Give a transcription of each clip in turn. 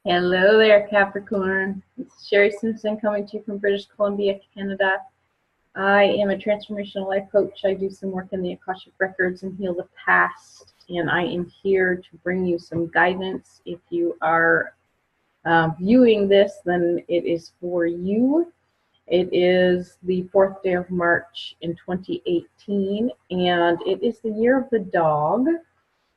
Hello there, Capricorn. It's Sherry Simpson coming to you from British Columbia, Canada. I am a transformational life coach. I do some work in the Akashic Records and heal the past, and I am here to bring you some guidance. If you are viewing this, then it is for you. It is the 4th day of March in 2018, and it is the year of the dog.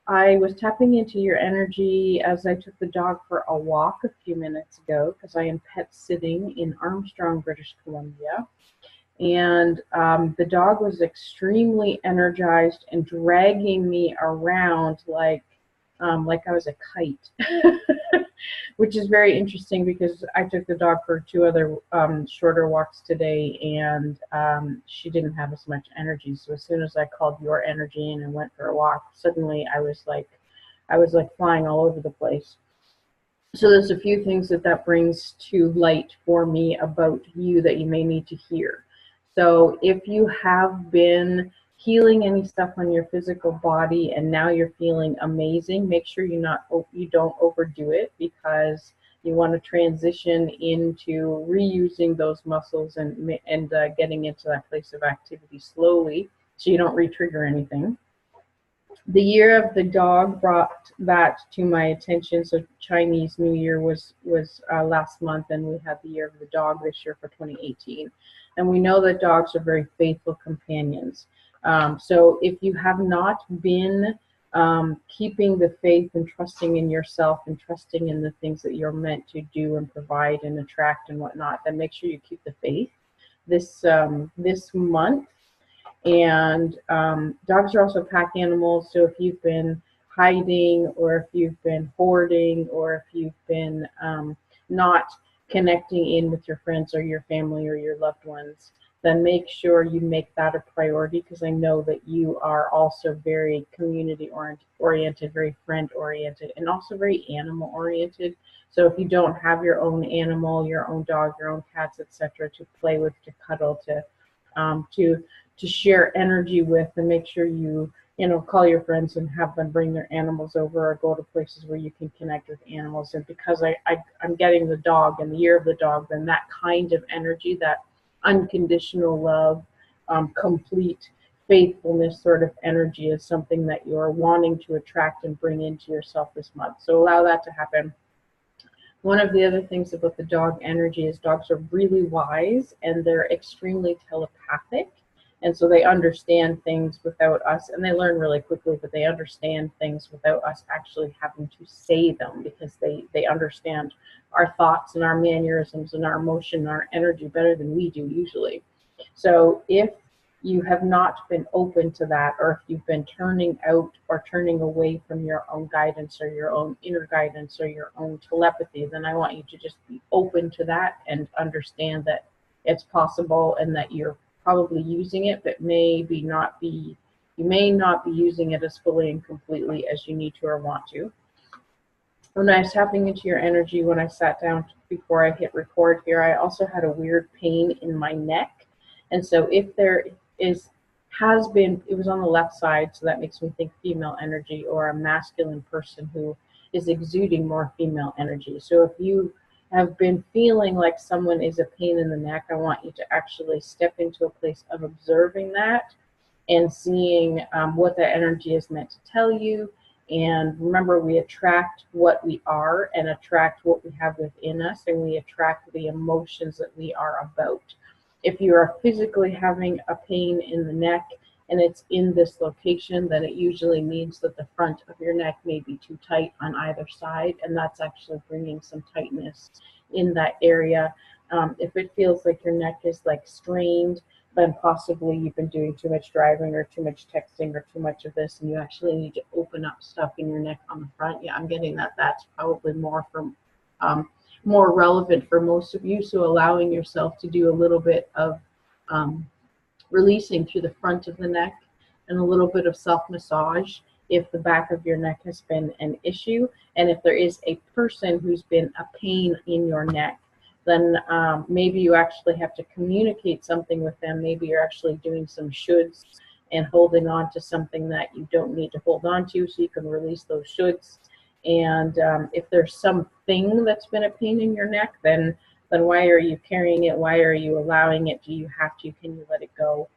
I was tapping into your energy as I took the dog for a walk a few minutes ago because I am pet sitting in Armstrong, British Columbia. And the dog was extremely energized and dragging me around like I was a kite, which is very interesting because I took the dog for 2 other shorter walks today, and she didn't have as much energy. So as soon as I called your energy in and went for a walk, suddenly I was like flying all over the place. So there's a few things that brings to light for me about you that you may need to hear. So if you have been healing any stuff on your physical body and now you're feeling amazing, make sure you don't overdo it, because you want to transition into reusing those muscles and getting into that place of activity slowly so you don't re-trigger anything. The year of the dog brought that to my attention. So Chinese New Year was last month, and we had the year of the dog this year for 2018. And we know that dogs are very faithful companions. So if you have not been keeping the faith and trusting in yourself and trusting in the things that you're meant to do and provide and attract and whatnot, then make sure you keep the faith this month. And dogs are also pack animals, so if you've been hiding, or if you've been hoarding, or if you've been not connecting in with your friends or your family or your loved ones, then make sure you make that a priority, because I know that you are also very community oriented, very friend oriented, and also very animal oriented. So if you don't have your own animal, your own dog, your own cats, etc., to play with, to cuddle, to share energy with, and make sure you call your friends and have them bring their animals over, or go to places where you can connect with animals. And because I'm getting the dog and the year of the dog, then that kind of energy, that unconditional love, complete faithfulness sort of energy, is something that you're wanting to attract and bring into yourself this month. So allow that to happen. One of the other things about the dog energy is dogs are really wise, and they're extremely telepathic. And so they understand things without us, and they learn really quickly, but they understand things without us actually having to say them, because they understand our thoughts and our mannerisms and our emotion and our energy better than we do usually. So if you have not been open to that, or if you've been turning out or turning away from your own guidance or your own inner guidance or your own telepathy, then I want you to just be open to that and understand that it's possible, and that you're probably using it, but you may not be using it as fully and completely as you need to or want to. When I was tapping into your energy, when I sat down before I hit record here, I also had a weird pain in my neck. And so if there has been, it was on the left side, so that makes me think female energy, or a masculine person who is exuding more female energy. So if you have been feeling like someone is a pain in the neck, I want you to actually step into a place of observing that and seeing what that energy is meant to tell you. And remember, we attract what we are and attract what we have within us, and we attract the emotions that we are about. If you are physically having a pain in the neck and it's in this location, then it usually means that the front of your neck may be too tight on either side, and that's actually bringing some tightness in that area. If it feels like your neck is like strained, then possibly you've been doing too much driving or too much texting or too much of this, and you actually need to open up stuff in your neck on the front. Yeah, I'm getting that that's probably more relevant for most of you. So allowing yourself to do a little bit of releasing through the front of the neck, and a little bit of self-massage if the back of your neck has been an issue. And if there is a person who's been a pain in your neck, then maybe you actually have to communicate something with them. Maybe you're actually doing some shoulds and holding on to something that you don't need to hold on to, so you can release those shoulds And if there's something that's been a pain in your neck, then why are you carrying it? Why are you allowing it? Do you have to? Can you let it go?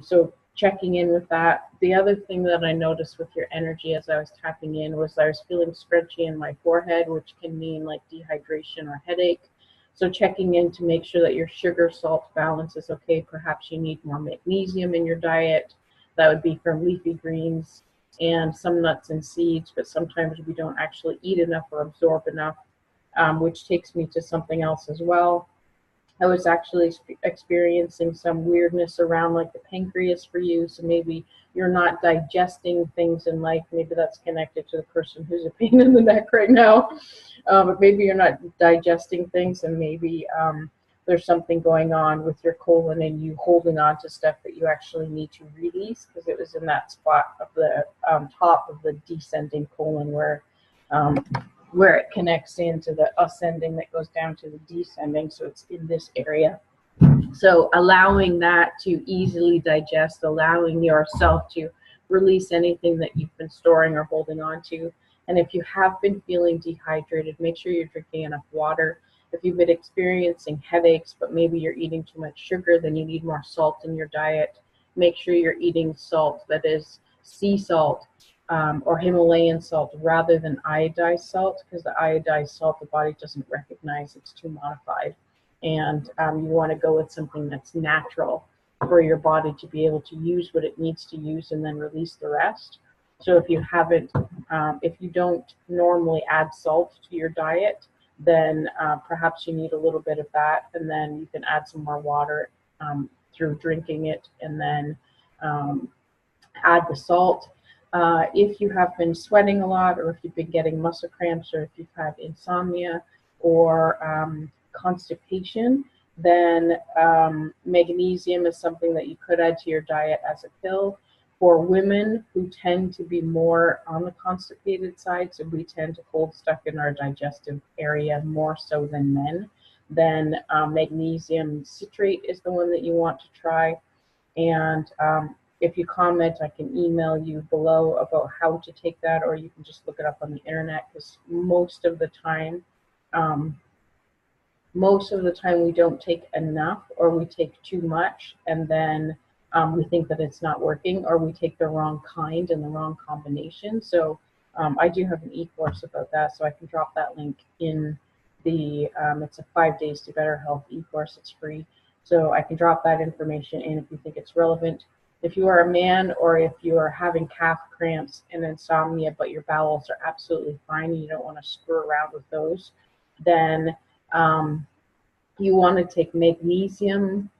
So checking in with that. The other thing that I noticed with your energy as I was tapping in was I was feeling scrunchy in my forehead, which can mean like dehydration or headache. So checking in to make sure that your sugar salt balance is okay. Perhaps you need more magnesium in your diet. That would be from leafy greens and some nuts and seeds, but sometimes we don't actually eat enough or absorb enough, which takes me to something else as well. I was actually experiencing some weirdness around like the pancreas for you. So maybe you're not digesting things in life. Maybe that's connected to the person who's a pain in the neck right now. But maybe you're not digesting things, and maybe there's something going on with your colon and you holding on to stuff that you actually need to release, because it was in that spot of the top of the descending colon um, where it connects into the ascending that goes down to the descending. So it's in this area. So allowing that to easily digest, allowing yourself to release anything that you've been storing or holding on to. And if you have been feeling dehydrated, make sure you're drinking enough water. If you've been experiencing headaches, but maybe you're eating too much sugar, then you need more salt in your diet. Make sure you're eating salt that is sea salt, or Himalayan salt rather than iodized salt, because the iodized salt the body doesn't recognize, it's too modified. And you want to go with something that's natural for your body to be able to use what it needs to use and then release the rest. So if you haven't, if you don't normally add salt to your diet, then perhaps you need a little bit of that, and then you can add some more water through drinking it, and then add the salt. If you have been sweating a lot, or if you've been getting muscle cramps, or if you've had insomnia or constipation, then magnesium is something that you could add to your diet as a pill. For women who tend to be more on the constipated side, so we tend to hold stuff in our digestive area more so than men, then magnesium citrate is the one that you want to try. And if you comment, I can email you below about how to take that, or you can just look it up on the internet, because most of the time we don't take enough, or we take too much, and then we think that it's not working, or we take the wrong kind and the wrong combination. So I do have an e-course about that, so I can drop that link in the, it's a 5 Days to Better Health e-course, it's free. So I can drop that information in if you think it's relevant. If you are a man, or if you are having calf cramps and insomnia, but your bowels are absolutely fine and you don't want to screw around with those, then you want to take magnesium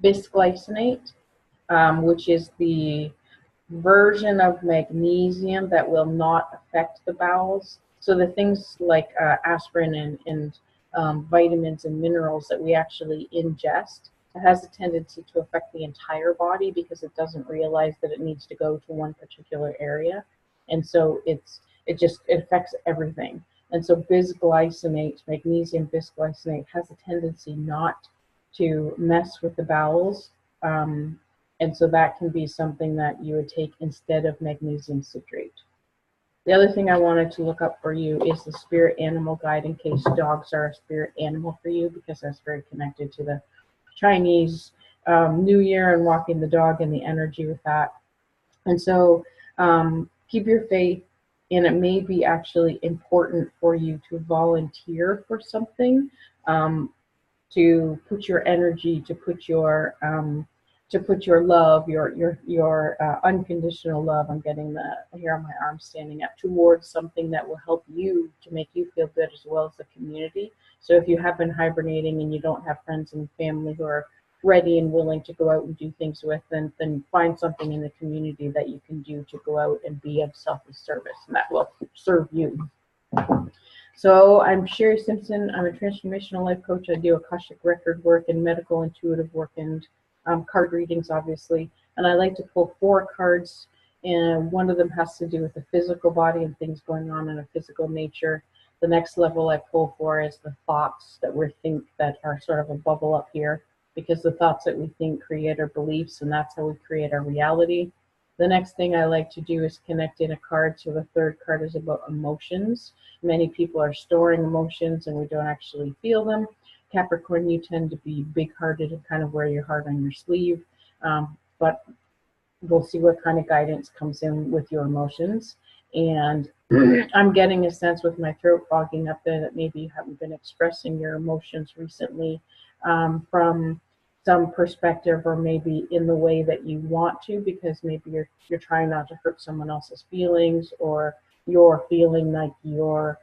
bisglycinate, which is the version of magnesium that will not affect the bowels. So the things like aspirin and vitamins and minerals that we actually ingest, it has a tendency to affect the entire body, because it doesn't realize that it needs to go to one particular area. And so it affects everything. And so bisglycinate, magnesium bisglycinate, has a tendency not to mess with the bowels. And so that can be something that you would take instead of magnesium citrate. The other thing I wanted to look up for you is the spirit animal guide, in case dogs are a spirit animal for you, because that's very connected to the Chinese New Year and walking the dog and the energy with that. And so keep your faith, and it may be actually important for you to volunteer for something, to put your energy, to put your love, your unconditional love. I'm getting the hair on my arm standing up, towards something that will help you, to make you feel good, as well as the community. So if you have been hibernating and you don't have friends and family who are ready and willing to go out and do things with, then find something in the community that you can do to go out and be of selfless service, and that will serve you. So I'm Sherry Simpson. I'm a transformational life coach. I do Akashic record work and medical intuitive work, and card readings, obviously. And I like to pull 4 cards, and one of them has to do with the physical body and things going on in a physical nature. The next level I pull for is the thoughts that we think that are sort of a bubble up here, because the thoughts that we think create our beliefs, and that's how we create our reality. The next thing I like to do is connect in a card. So the third card is about emotions. Many people are storing emotions and we don't actually feel them. Capricorn, you tend to be big-hearted and kind of wear your heart on your sleeve. But we'll see what kind of guidance comes in with your emotions. And I'm getting a sense with my throat fogging up there that maybe you haven't been expressing your emotions recently from some perspective, or maybe in the way that you want to, because maybe you're trying not to hurt someone else's feelings, or you're feeling like your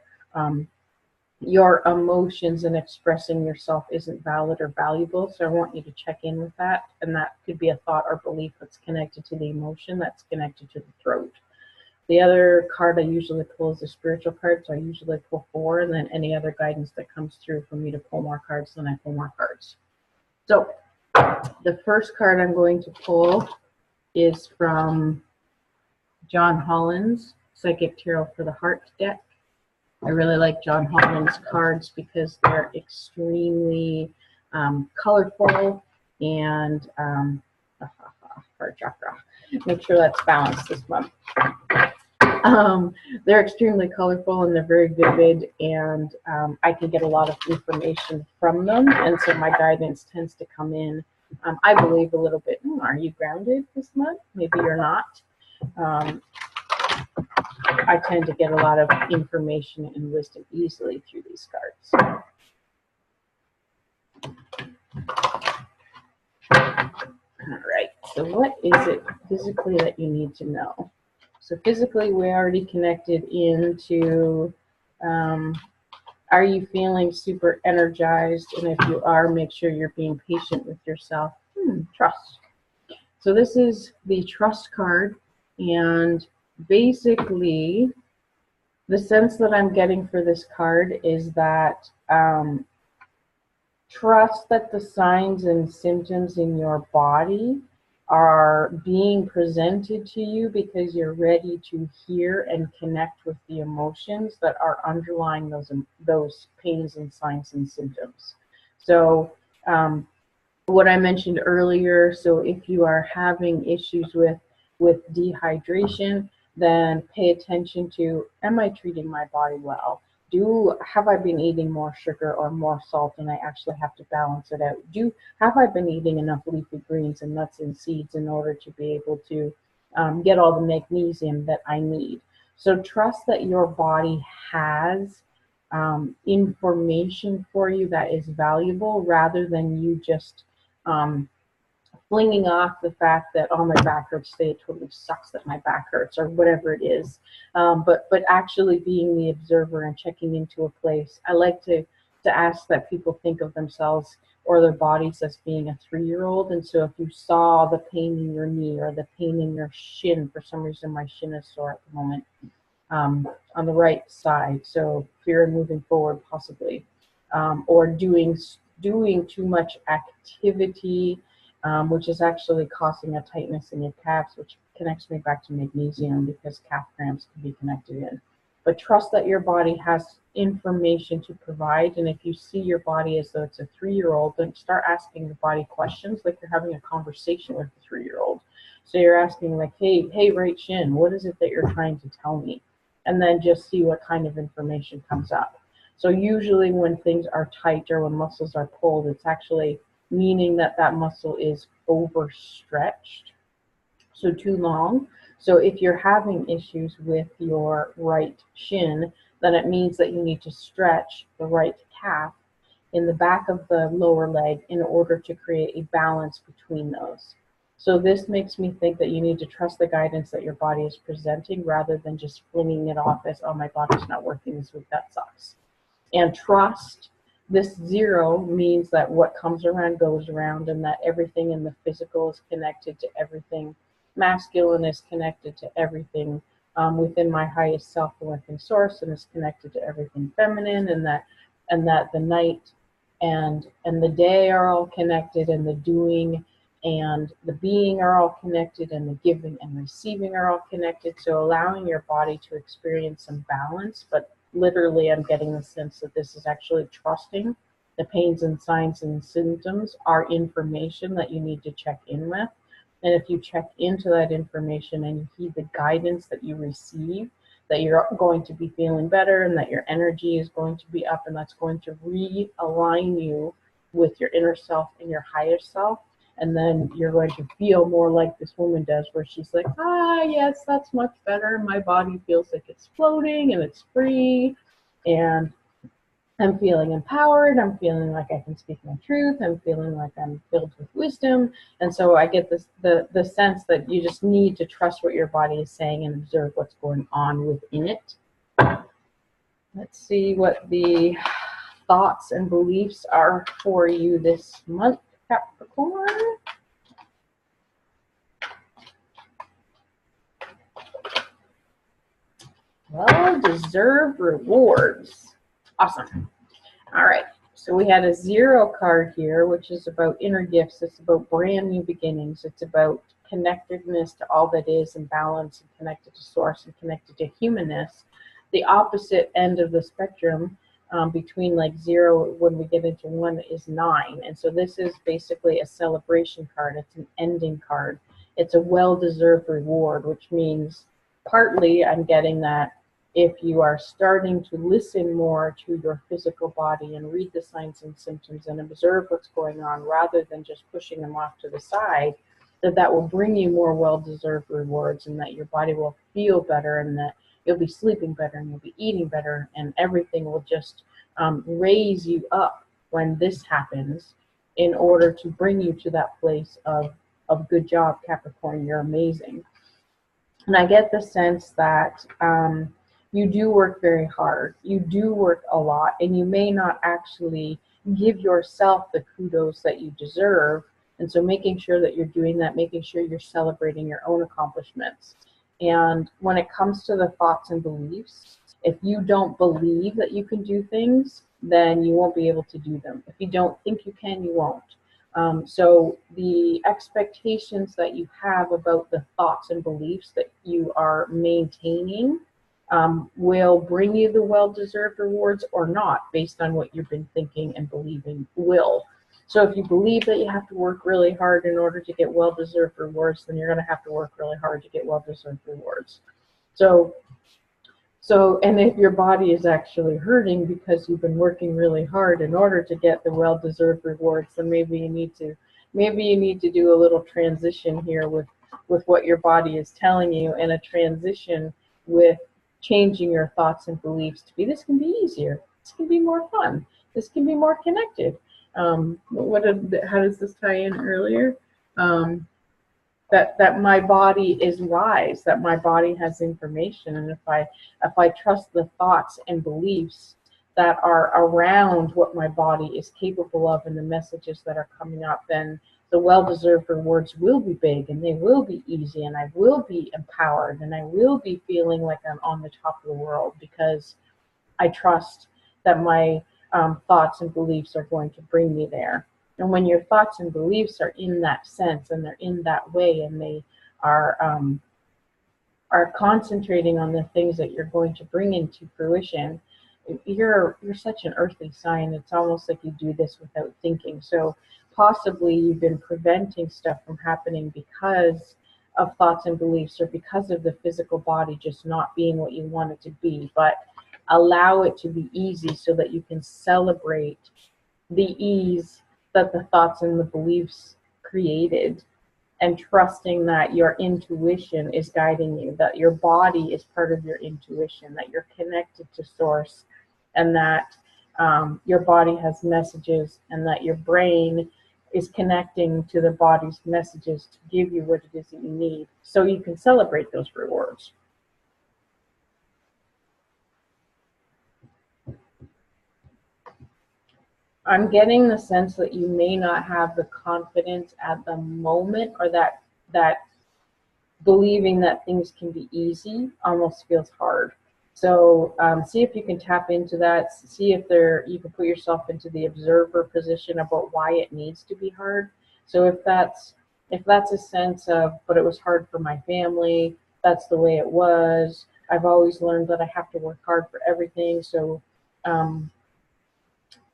emotions and expressing yourself isn't valid or valuable. So I want you to check in with that. And that could be a thought or belief that's connected to the emotion, that's connected to the throat. The other card I usually pull is a spiritual card. So I usually pull 4, and then any other guidance that comes through for me to pull more cards, then I pull more cards. So the first card I'm going to pull is from John Holland's Psychic Tarot for the Heart deck. I really like John Holland's cards because they're extremely colorful and heart chakra. Make sure that's balanced this month. They're extremely colorful and they're very vivid, and I can get a lot of information from them, and so my guidance tends to come in, I believe, a little bit, are you grounded this month? Maybe you're not. I tend to get a lot of information and wisdom easily through these cards. All right, so what is it physically that you need to know? So physically, we already connected into, are you feeling super energized? And if you are, make sure you're being patient with yourself. Trust. So this is the trust card, and basically the sense that I'm getting for this card is that trust that the signs and symptoms in your body are being presented to you because you're ready to hear and connect with the emotions that are underlying those pains and signs and symptoms. So what I mentioned earlier, so if you are having issues with dehydration, then pay attention to, am I treating my body well? Have I been eating more sugar or more salt and I actually have to balance it out? Have I been eating enough leafy greens and nuts and seeds in order to be able to get all the magnesium that I need? So trust that your body has information for you that is valuable, rather than you just flinging off the fact that, oh, my back hurts today, it totally sucks that my back hurts, or whatever it is. But actually being the observer and checking into a place. I like to ask that people think of themselves or their bodies as being a 3-year-old. And so if you saw the pain in your knee or the pain in your shin, for some reason my shin is sore at the moment, on the right side, so fear of moving forward possibly, or doing too much activity, which is actually causing a tightness in your calves, which connects me back to magnesium, because calf cramps can be connected in. But trust that your body has information to provide, and if you see your body as though it's a 3-year-old, then start asking your body questions like you're having a conversation with a 3-year-old. So you're asking like, hey, right shin, what is it that you're trying to tell me? And then just see what kind of information comes up. So usually when things are tight or when muscles are pulled, it's actually meaning that that muscle is overstretched, so too long. So if you're having issues with your right shin, then it means that you need to stretch the right calf in the back of the lower leg in order to create a balance between those. So this makes me think that you need to trust the guidance that your body is presenting, rather than just flinging it off as, oh, my body's not working this week, that sucks. And trust, this 0 means that what comes around goes around, and that everything in the physical is connected to everything. Masculine is connected to everything within my highest self and within source, and is connected to everything feminine, and that the night and the day are all connected, and the doing and the being are all connected, and the giving and receiving are all connected. So allowing your body to experience some balance, but literally I'm getting the sense that this is actually trusting the pains and signs and symptoms are information that you need to check in with, And if you check into that information and you heed the guidance that you receive, that you're going to be feeling better and that your energy is going to be up, and that's going to realign you with your inner self and your higher self. And then you're going to feel more like this woman does, where she's like, yes, that's much better. My body feels like it's floating and it's free, and I'm feeling empowered. I'm feeling like I can speak my truth. I'm feeling like I'm filled with wisdom. And so I get this the sense that you just need to trust what your body is saying and observe what's going on within it. Let's see what the thoughts and beliefs are for you this month, Capricorn. Well-deserved rewards. Awesome. All right. So we had a 0 card here, which is about inner gifts. It's about brand new beginnings. It's about connectedness to all that is and balance and connected to source and connected to humanness. The opposite end of the spectrum between like 0 when we get into 1 is 9. And so this is basically a celebration card. It's an ending card. It's a well-deserved reward, which means partly I'm getting that if you are starting to listen more to your physical body and read the signs and symptoms and observe what's going on rather than just pushing them off to the side, that will bring you more well-deserved rewards, and that your body will feel better, and that you'll be sleeping better and you'll be eating better, and everything will just raise you up when this happens in order to bring you to that place of good job, Capricorn, you're amazing. And I get the sense that you do work very hard. You do work a lot, and you may not actually give yourself the kudos that you deserve. And so making sure that you're doing that, making sure you're celebrating your own accomplishments. And when it comes to the thoughts and beliefs, if you don't believe that you can do things, then you won't be able to do them. If you don't think you can, you won't. So the expectations that you have about the thoughts and beliefs that you are maintaining will bring you the well-deserved rewards or not, based on what you've been thinking and believing will. So if you believe that you have to work really hard in order to get well-deserved rewards, then you're going to have to work really hard to get well-deserved rewards. So and if your body is actually hurting because you've been working really hard in order to get the well-deserved rewards, then maybe you need to do a little transition here with what your body is telling you, and a transition with changing your thoughts and beliefs to be, this can be easier, this can be more fun, this can be more connected. How does this tie in earlier? That my body is wise, that my body has information, and if I trust the thoughts and beliefs that are around what my body is capable of and the messages that are coming up, then the well-deserved rewards will be big, and they will be easy, and I will be empowered, and I will be feeling like I'm on the top of the world, because I trust that my thoughts and beliefs are going to bring me there. And when your thoughts and beliefs are in that sense, and they're in that way, and they are concentrating on the things that you're going to bring into fruition, you're such an earthly sign. It's almost like you do this without thinking. So possibly you've been preventing stuff from happening because of thoughts and beliefs, or because of the physical body just not being what you want it to be. But allow it to be easy so that you can celebrate the ease that the thoughts and the beliefs created, and trusting that your intuition is guiding you, that your body is part of your intuition, that you're connected to source, and that your body has messages, and that your brain is connecting to the body's messages to give you what it is that you need, so you can celebrate those rewards. I'm getting the sense that you may not have the confidence at the moment, or that believing that things can be easy almost feels hard. So see if you can tap into that. See if you can put yourself into the observer position about why it needs to be hard. So if that's a sense of, but it was hard for my family, that's the way it was, I've always learned that I have to work hard for everything, so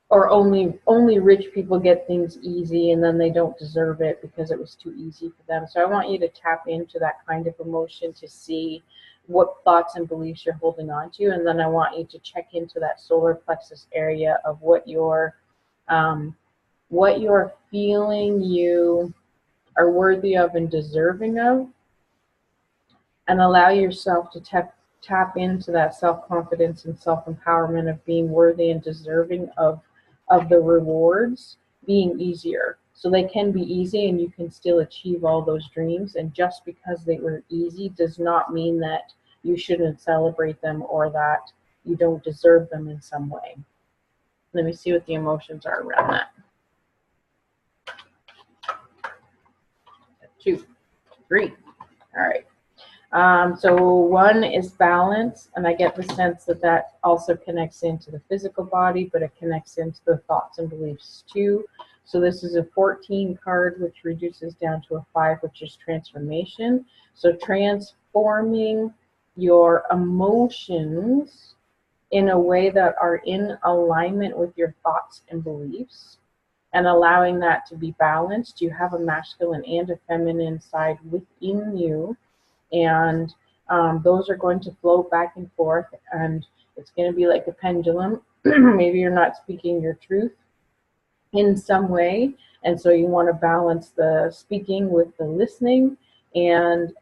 or only rich people get things easy and then they don't deserve it because it was too easy for them. So I want you to tap into that kind of emotion to see what thoughts and beliefs you're holding on to, and then I want you to check into that solar plexus area of what you're feeling you are worthy of and deserving of, and allow yourself to tap into that self-confidence and self-empowerment of being worthy and deserving of the rewards being easier. So they can be easy and you can still achieve all those dreams, and just because they were easy does not mean that you shouldn't celebrate them or that you don't deserve them in some way. Let me see what the emotions are around that. 2, 3. All right. So 1 is balance, and I get the sense that that also connects into the physical body, but it connects into the thoughts and beliefs too. So this is a 14 card, which reduces down to a 5, which is transformation. So transforming your emotions in a way that are in alignment with your thoughts and beliefs, and allowing that to be balanced. You have a masculine and a feminine side within you, and those are going to float back and forth, and it's going to be like a pendulum. Maybe you're not speaking your truth in some way, and so you want to balance the speaking with the listening, and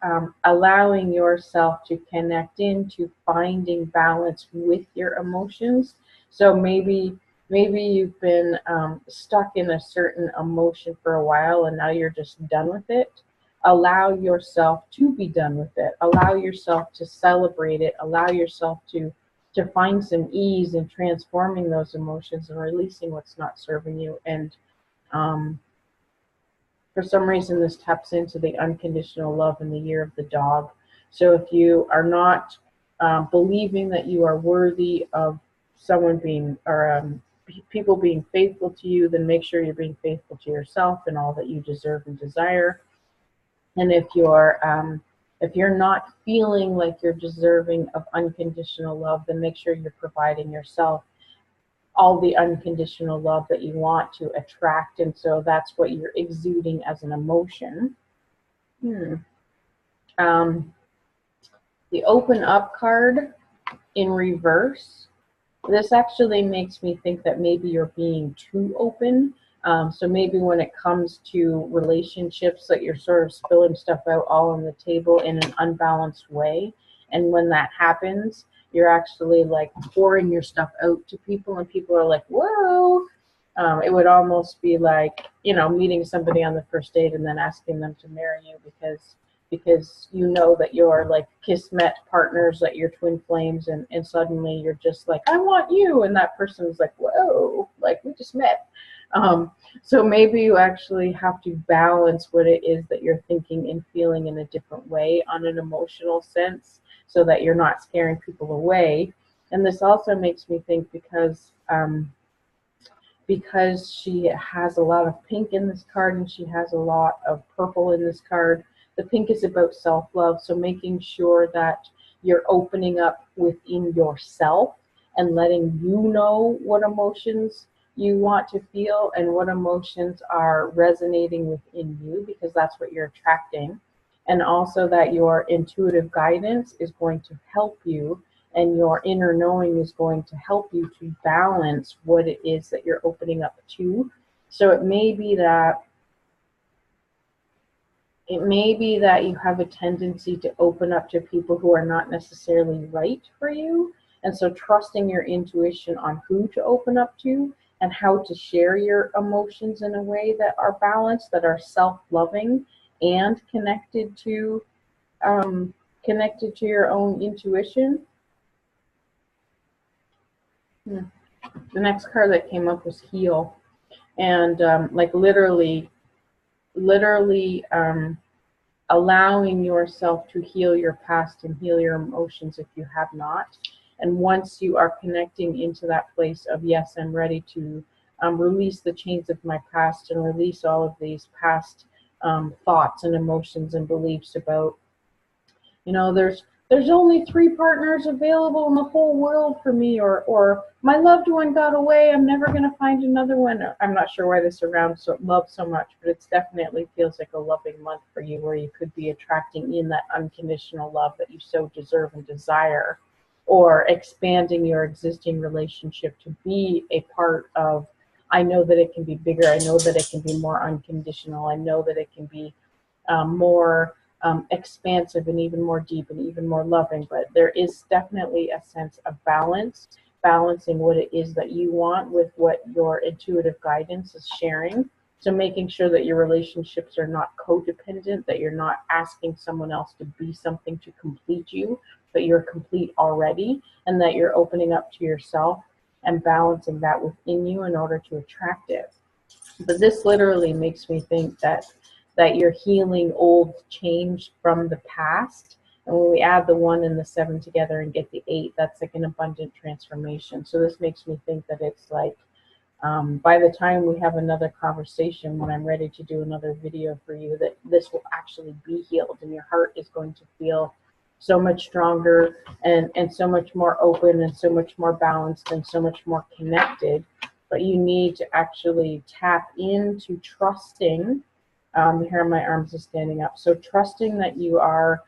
allowing yourself to connect into finding balance with your emotions. So maybe you've been stuck in a certain emotion for a while and now you're just done with it. Allow yourself to be done with it. Allow yourself to celebrate it. Allow yourself to find some ease in transforming those emotions and releasing what's not serving you. And for some reason, this taps into the unconditional love in the year of the dog. So if you are not believing that you are worthy of someone being, or people being faithful to you, then make sure you're being faithful to yourself and all that you deserve and desire. And if you're not feeling like you're deserving of unconditional love, then make sure you're providing yourself all the unconditional love that you want to attract. And so that's what you're exuding as an emotion. The open up card in reverse. This actually makes me think that maybe you're being too open. So maybe when it comes to relationships, that you're sort of spilling stuff out all on the table in an unbalanced way. And when that happens, you're actually like pouring your stuff out to people, and people are like, whoa. It would almost be like, meeting somebody on the first date and then asking them to marry you because you know that you're like kismet partners, that you're twin flames, and suddenly you're just like, I want you, and that person is like, whoa, like we just met. So maybe you actually have to balance what it is that you're thinking and feeling in a different way on an emotional sense, so that you're not scaring people away. And this also makes me think because she has a lot of pink in this card and she has a lot of purple in this card. The pink is about self-love, so making sure that you're opening up within yourself and letting you know what emotions you want to feel and what emotions are resonating within you, because that's what you're attracting. And also that your intuitive guidance is going to help you, and your inner knowing is going to help you to balance what it is that you're opening up to. So it may be that you have a tendency to open up to people who are not necessarily right for you. And so trusting your intuition on who to open up to and how to share your emotions in a way that are balanced, that are self-loving and connected to your own intuition. The next card that came up was heal, and like literally allowing yourself to heal your past and heal your emotions if you have not. And once you are connecting into that place of, yes, I'm ready to release the chains of my past and release all of these past thoughts and emotions and beliefs about, there's only 3 partners available in the whole world for me, or my loved one got away, I'm never going to find another one. I'm not sure why this surrounds love so much, but it definitely feels like a loving month for you, where you could be attracting in that unconditional love that you so deserve and desire, or expanding your existing relationship to be a part of, I know that it can be bigger, I know that it can be more unconditional, I know that it can be more expansive and even more deep and even more loving. But there is definitely a sense of balance, balancing what it is that you want with what your intuitive guidance is sharing. So making sure that your relationships are not codependent, that you're not asking someone else to be something to complete you, but you're complete already, and that you're opening up to yourself and balancing that within you in order to attract it. But this literally makes me think that you're healing old change from the past. And when we add the 1 and the 7 together and get the 8, that's like an abundant transformation. So this makes me think that it's like, by the time we have another conversation, when I'm ready to do another video for you, that this will actually be healed, and your heart is going to feel so much stronger, and so much more open, and so much more balanced, and so much more connected. But you need to actually tap into trusting. Here my arms are standing up. So trusting that you are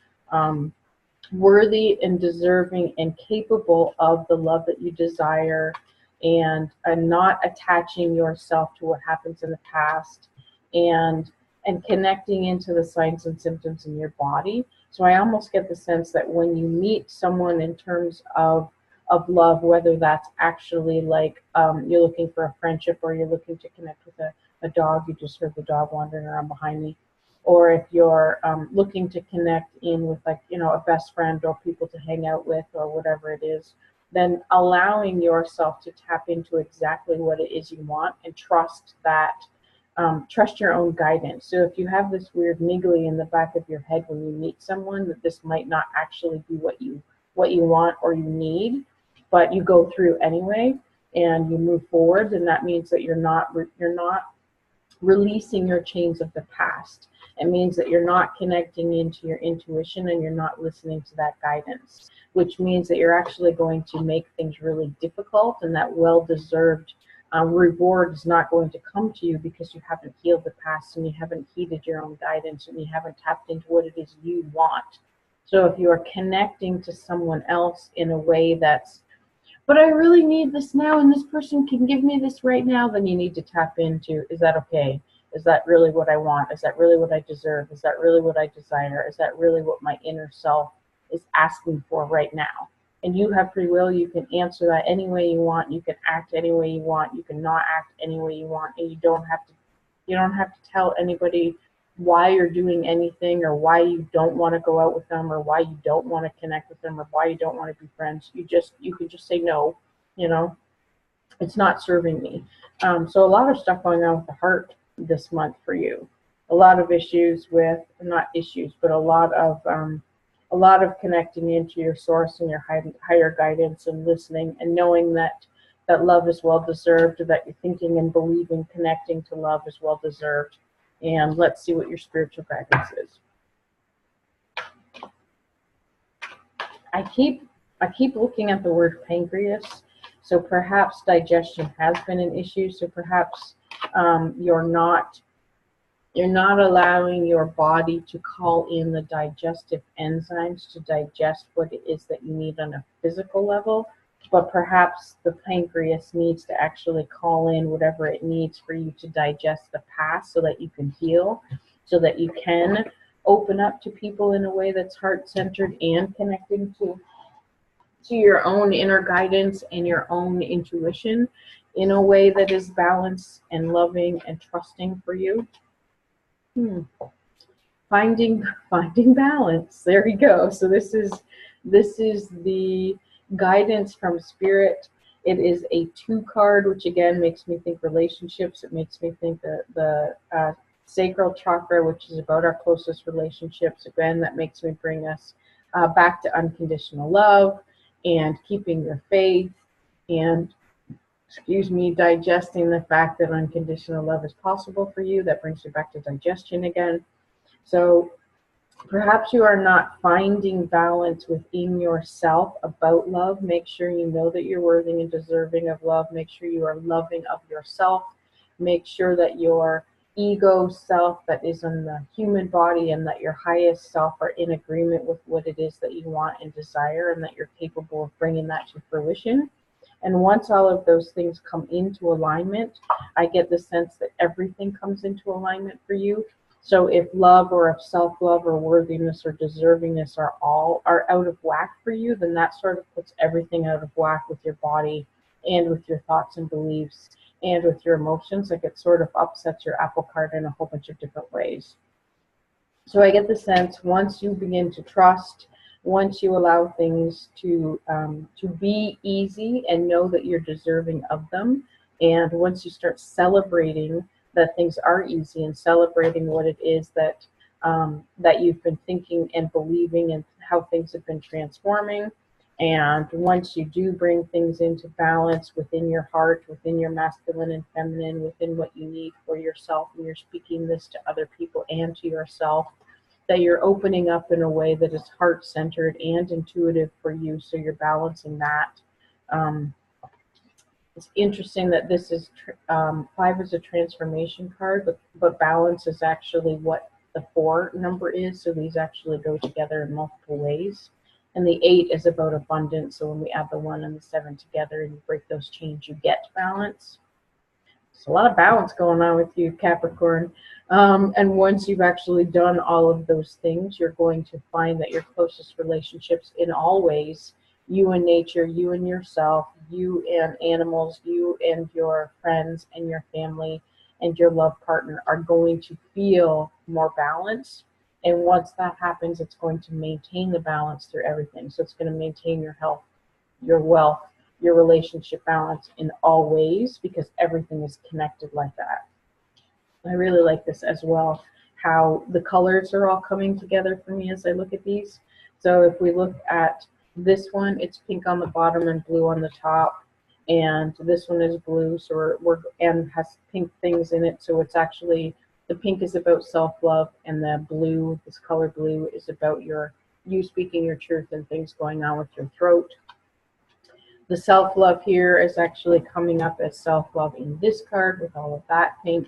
worthy and deserving and capable of the love that you desire, and not attaching yourself to what happens in the past, and connecting into the signs and symptoms in your body. So I almost get the sense that when you meet someone in terms of love, whether that's actually like you're looking for a friendship, or you're looking to connect with a dog, you just heard the dog wandering around behind me, or if you're looking to connect in with, like, a best friend or people to hang out with or whatever it is, then allowing yourself to tap into exactly what it is you want, and trust that, trust your own guidance. So if you have this weird niggly in the back of your head when you meet someone, that this might not actually be what you want or you need, but you go through anyway and you move forward, then that means that you're not releasing your chains of the past. It means that you're not connecting into your intuition, and you're not listening to that guidance, which means that you're actually going to make things really difficult, and that well-deserved reward is not going to come to you, because you haven't healed the past, and you haven't heeded your own guidance, and you haven't tapped into what it is you want. So if you are connecting to someone else in a way that's, but I really need this now, and this person can give me this right now, then you need to tap into, is that okay? Is that really what I want? Is that really what I deserve? Is that really what I desire? Is that really what my inner self is asking for right now? And you have free will. You can answer that any way you want. You can act any way you want. You can not act any way you want. And you don't have to tell anybody why you're doing anything, or why you don't want to go out with them, or why you don't want to connect with them, or why you don't want to be friends. You can just say no. It's not serving me. So a lot of stuff going on with the heart this month for you. A lot of issues with, not issues, but a lot of connecting into your source and your higher guidance, and listening and knowing that love is well deserved, that you're thinking and believing, connecting to love is well deserved. And let's see what your spiritual guidance is. I keep looking at the word pancreas. So perhaps digestion has been an issue. So perhaps you're not allowing your body to call in the digestive enzymes to digest what it is that you need on a physical level. But perhaps the pancreas needs to actually call in whatever it needs for you to digest the past, so that you can heal, so that you can open up to people in a way that's heart-centered and connecting to your own inner guidance and your own intuition in a way that is balanced and loving and trusting for you. Finding balance. There we go. So this is the guidance from Spirit. It is a 2 card, which again makes me think relationships. It makes me think the sacral chakra, which is about our closest relationships. Again, that makes me bring us back to unconditional love and keeping your faith, and digesting the fact that unconditional love is possible for you. That brings you back to digestion again. So Perhaps you are not finding balance within yourself about love. Make sure you know that you're worthy and deserving of love. Make sure you are loving of yourself. Make sure that your ego self that is in the human body and that your highest self are in agreement with what it is that you want and desire, and that you're capable of bringing that to fruition. And once all of those things come into alignment, I get the sense that everything comes into alignment for you. So if love or if self-love or worthiness or deservingness are out of whack for you, then that sort of puts everything out of whack with your body and with your thoughts and beliefs and with your emotions. Like it sort of upsets your apple cart in a whole bunch of different ways. So I get the sense once you begin to trust, once you allow things to be easy and know that you're deserving of them, and once you start celebrating that things are easy and celebrating what it is that you've been thinking and believing and how things have been transforming. And once you do bring things into balance within your heart, within your masculine and feminine, within what you need for yourself, and you're speaking this to other people and to yourself, that you're opening up in a way that is heart-centered and intuitive for you, so you're balancing that. Um, it's interesting that this is 5 is a transformation card, but balance is actually what the 4 number is, so these actually go together in multiple ways. And the 8 is about abundance, so when we add the 1 and the 7 together and you break those chains, you get balance. There's a lot of balance going on with you, Capricorn. And once you've actually done all of those things, you're going to find that your closest relationships in all ways, you and nature, you and yourself, you and animals, you and your friends and your family and your love partner are going to feel more balanced. And once that happens, it's going to maintain the balance through everything. So it's going to maintain your health, your wealth, your relationship balance in all ways, because everything is connected like that. I really like this as well, how the colors are all coming together for me as I look at these. So if we look at this one, it's pink on the bottom and blue on the top. And this one is blue, so and has pink things in it. So it's actually, the pink is about self-love, and the blue, this color blue, is about you speaking your truth and things going on with your throat. The self-love here is actually coming up as self-love in this card with all of that pink.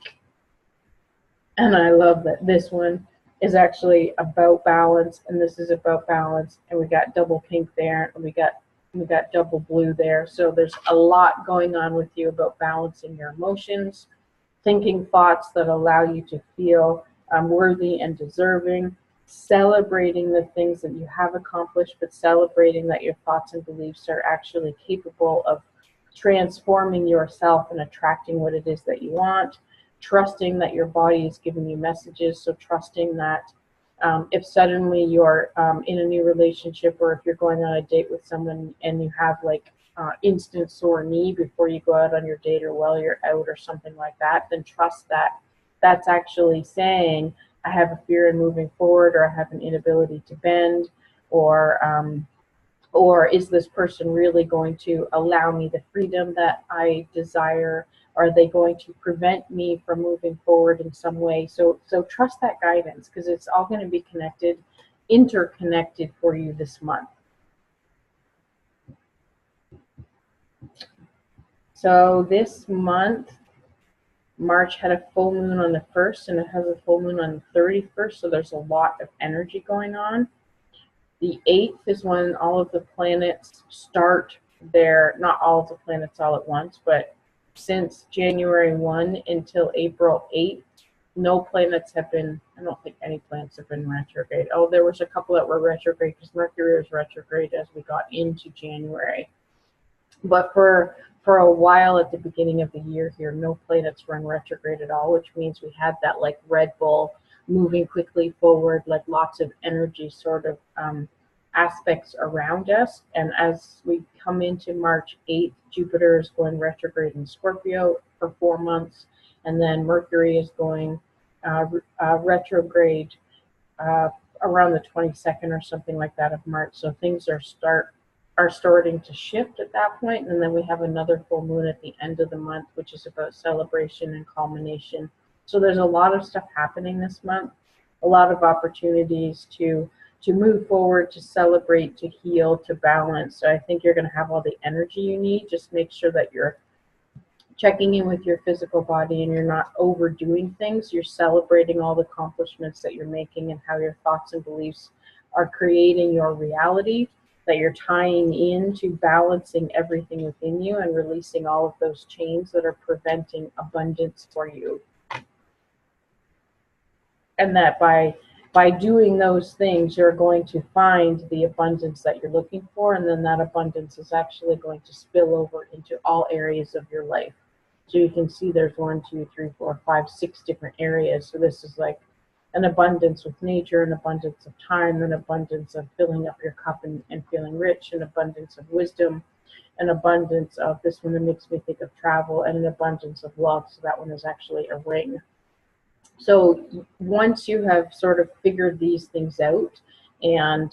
And I love that this one is actually about balance, and this is about balance, and we got double pink there, and we got double blue there. So there's a lot going on with you about balancing your emotions, thinking thoughts that allow you to feel worthy and deserving, celebrating the things that you have accomplished, but celebrating that your thoughts and beliefs are actually capable of transforming yourself and attracting what it is that you want, trusting that your body is giving you messages. So trusting that if suddenly you're in a new relationship, or if you're going on a date with someone and you have like instant sore knee before you go out on your date, or while you're out or something like that, then trust that that's actually saying, I have a fear in moving forward, or I have an inability to bend, or is this person really going to allow me the freedom that I desire? Are they going to prevent me from moving forward in some way? So trust that guidance, because it's all going to be interconnected for you this month. So this month, March had a full moon on the 1st, and it has a full moon on the 31st, so there's a lot of energy going on. The 8th is when all of the planets start not all of the planets all at once, but since January 1 until April 8th, no planets have been, I don't think any planets have been retrograde. Oh, there was a couple that were retrograde, because Mercury was retrograde as we got into January. But for a while at the beginning of the year here, no planets were in retrograde at all, which means we had that like Red Bull moving quickly forward, like lots of energy sort of aspects around us. And as we come into March 8th, Jupiter is going retrograde in Scorpio for 4 months, and then Mercury is going retrograde around the 22nd or something like that of March. So things are starting to shift at that point. And then we have another full moon at the end of the month, which is about celebration and culmination. So there's a lot of stuff happening this month. a lot of opportunities to move forward, to celebrate, to heal, to balance. So I think you're going to have all the energy you need. Just make sure that you're checking in with your physical body and you're not overdoing things. You're celebrating all the accomplishments that you're making and how your thoughts and beliefs are creating your reality, that you're tying into balancing everything within you and releasing all of those chains that are preventing abundance for you. And that by doing those things, you're going to find the abundance that you're looking for, and then that abundance is actually going to spill over into all areas of your life. So you can see there's 1, 2, 3, 4, 5, 6 different areas. So this is like an abundance with nature, an abundance of time, an abundance of filling up your cup and feeling rich, an abundance of wisdom, an abundance of, this one that makes me think of travel, and an abundance of love. So that one is actually a ring. So once you have sort of figured these things out and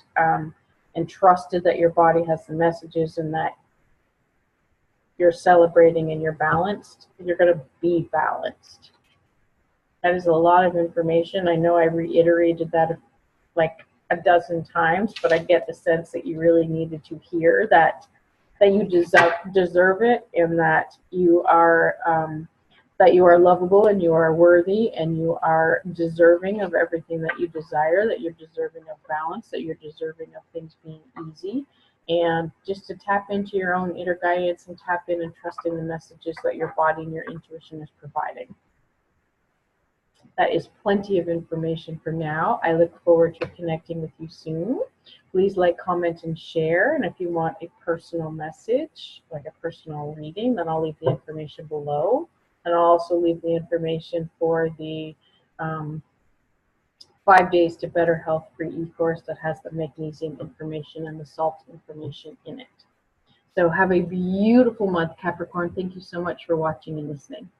trusted that your body has the messages and that you're celebrating and you're balanced, you're going to be balanced. That is a lot of information. I know I reiterated that like a dozen times, but I get the sense that you really needed to hear that you deserve it, and that you are lovable and you are worthy and you are deserving of everything that you desire, that you're deserving of balance, that you're deserving of things being easy, and just to tap into your own inner guidance and tap in and trust in the messages that your body and your intuition is providing. That is plenty of information for now. I look forward to connecting with you soon. Please like, comment, and share. And if you want a personal message, like a personal reading, then I'll leave the information below. And I'll also leave the information for the 5 Days to Better Health free e-course that has the magnesium information and the salt information in it. So have a beautiful month, Capricorn. Thank you so much for watching and listening.